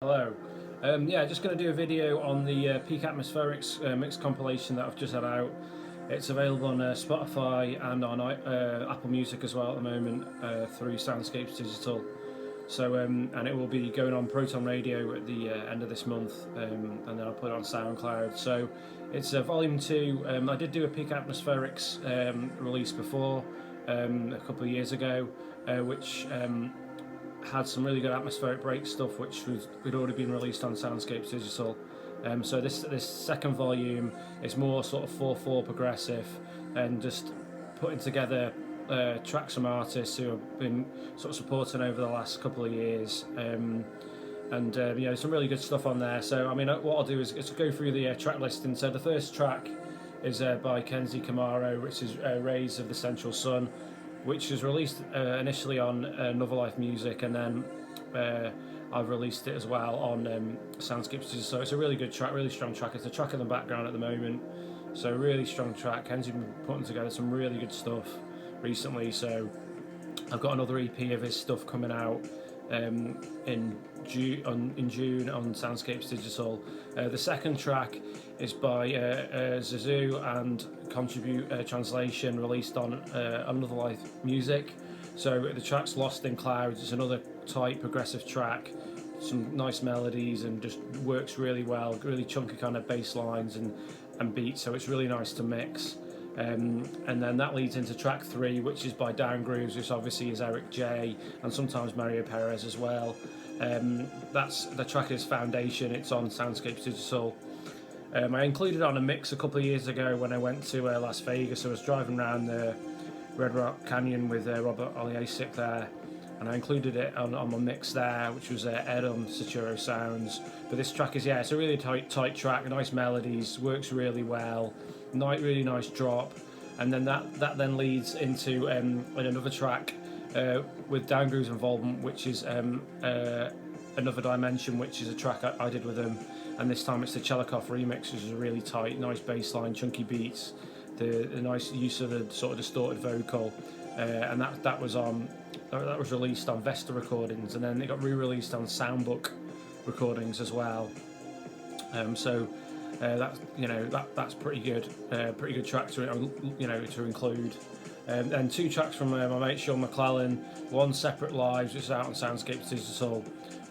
Hello. Yeah, just going to do a video on the Peak Atmospherics mixed compilation that I've just had out. It's available on Spotify and on Apple Music as well at the moment through Soundscapes Digital. So and it will be going on Proton Radio at the end of this month, and then I'll put it on SoundCloud. So it's volume 2. I did do a Peak Atmospherics release before a couple of years ago, which had some really good atmospheric break stuff, which had already been released on Soundscapes Digital. So this second volume is more sort of 4/4 progressive, and just putting together tracks from artists who have been sort of supporting over the last couple of years. And some really good stuff on there. So I mean, what I'll do is go through the track listing. So the first track is by Kenzie Kamaro, which is Rays of the Central Sun, which was released initially on Another Life Music, and then I've released it as well on Soundscapes. So it's a really good track, really strong track. It's a track in the background at the moment, so really strong track. Kenzie's been putting together some really good stuff recently, so I've got another EP of his stuff coming out in June on Soundscapes Digital. The second track is by Zazu and Contribute Translation, released on Another Life Music. So the track's Lost in Clouds. It's another tight progressive track, some nice melodies, and just works really well, really chunky kind of bass lines and beats, so it's really nice to mix. And then that leads into track 3, which is by Down Grooves, which obviously is Eric J and sometimes Mario Perez as well. The track is Foundation. It's on Soundscapes Digital. I included it on a mix a couple of years ago when I went to Las Vegas. I was driving around the Red Rock Canyon with Robert Oliasik there, and I included it on my mix there, which was Ed on Sterio Sounds. But this track is, it's a really tight track, nice melodies, works really well, really nice drop. And then that then leads into another track with Down Grooves involvement, which is Another Dimension, which is a track I did with him, and this time it's the Chelikov remix, which is a really tight, nice bass line, chunky beats, the nice use of the sort of distorted vocal, and that was released on Vesta Recordings, and then it got re-released on Soundbook Recordings as well. That's pretty good track to include. And 2 tracks from my mate Sean McClellan. One, Separate Lives, which is out on Soundscapes Digital.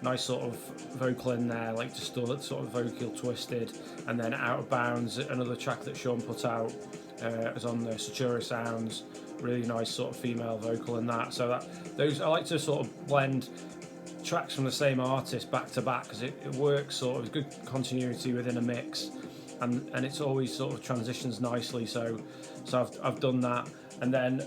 Nice sort of vocal in there, like distorted, sort of vocal twisted. And then Out of Bounds, another track that Sean put out, is on the Satura Sounds. Really nice sort of female vocal in that. So those I like to sort of blend tracks from the same artist back to back, because it works sort of good continuity within a mix, and it's always sort of transitions nicely. So I've done that, and then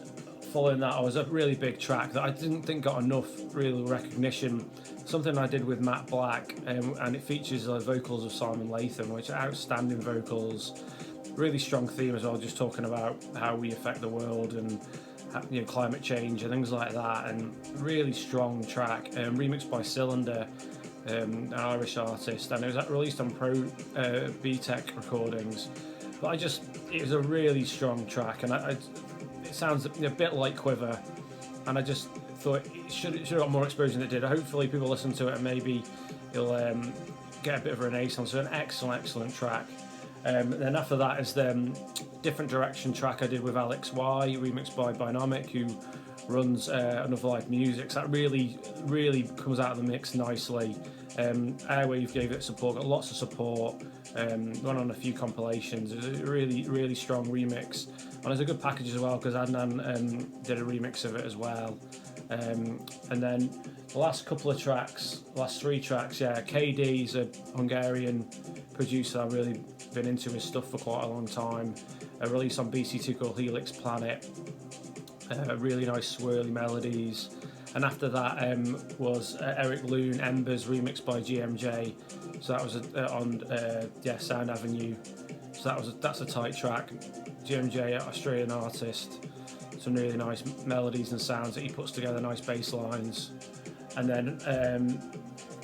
following that I was a really big track that I didn't think got enough real recognition, something I did with Matt Black, and it features the vocals of Simon Latham, which are outstanding vocals, really strong theme as well, just talking about how we affect the world and climate change and things like that, and really strong track, remixed by Cylinder, an Irish artist, and it was released on Pro B-Tech Recordings. But it was a really strong track, and it sounds a bit like Quiver, and I just thought it should have got more exposure than it did. Hopefully people listen to it and maybe you'll get a bit of a renaissance. So an excellent track. Then after that is the Different Direction track I did with Alex Y, remixed by Binomic, who runs Another Life Music. So that really comes out of the mix nicely. Airwave gave it support, got lots of support, run on a few compilations. It was a really strong remix, and there's a good package as well, because Adnan did a remix of it as well. And then the last 3 tracks, KD's a Hungarian producer. I've really been into his stuff for quite a long time. A release on BC2 called Helix Planet. Really nice swirly melodies. And after that was Eric Loon, Embers, remixed by GMJ. So that was on Sound Avenue. So that's a tight track. GMJ, Australian artist. Some really nice melodies and sounds that he puts together, nice bass lines. And then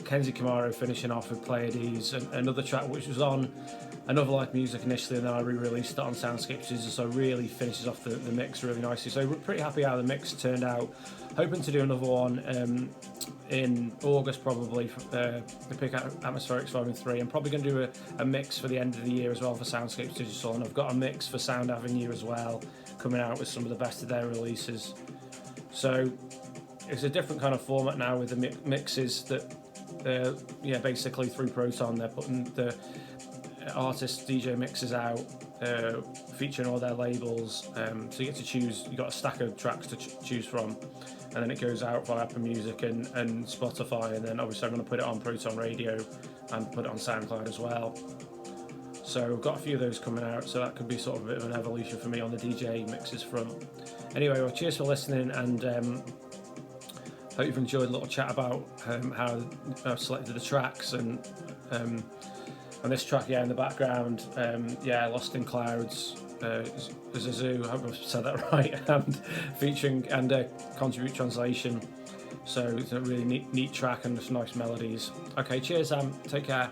Kenzie Kamaro finishing off with Pleiades, and another track which was on Another Life Music initially, and then I re-released it on Soundscapes, so really finishes off the mix really nicely. So we're pretty happy how the mix turned out. Hoping to do another one in August probably, the Pick Atmospherics Volume 3. I'm probably going to do a mix for the end of the year as well for Soundscapes Digital, and I've got a mix for Sound Avenue as well, coming out with some of the best of their releases. So it's a different kind of format now with the mixes that, basically through Proton, they're putting the artist DJ mixes out, featuring all their labels. So you get to choose, you got a stack of tracks to choose from, and then it goes out via Apple Music and Spotify, and then obviously I'm going to put it on Proton Radio and put it on SoundCloud as well. So I've got a few of those coming out, so that could be sort of a bit of an evolution for me on the DJ mixes front. Anyway, well, cheers for listening, and hope you've enjoyed a little chat about how I've selected the tracks, and this track, in the background, Lost in Clouds, Zazu, I hope I've said that right, and featuring and Contribute Translation. So it's a really neat track and just nice melodies. Okay, cheers, take care.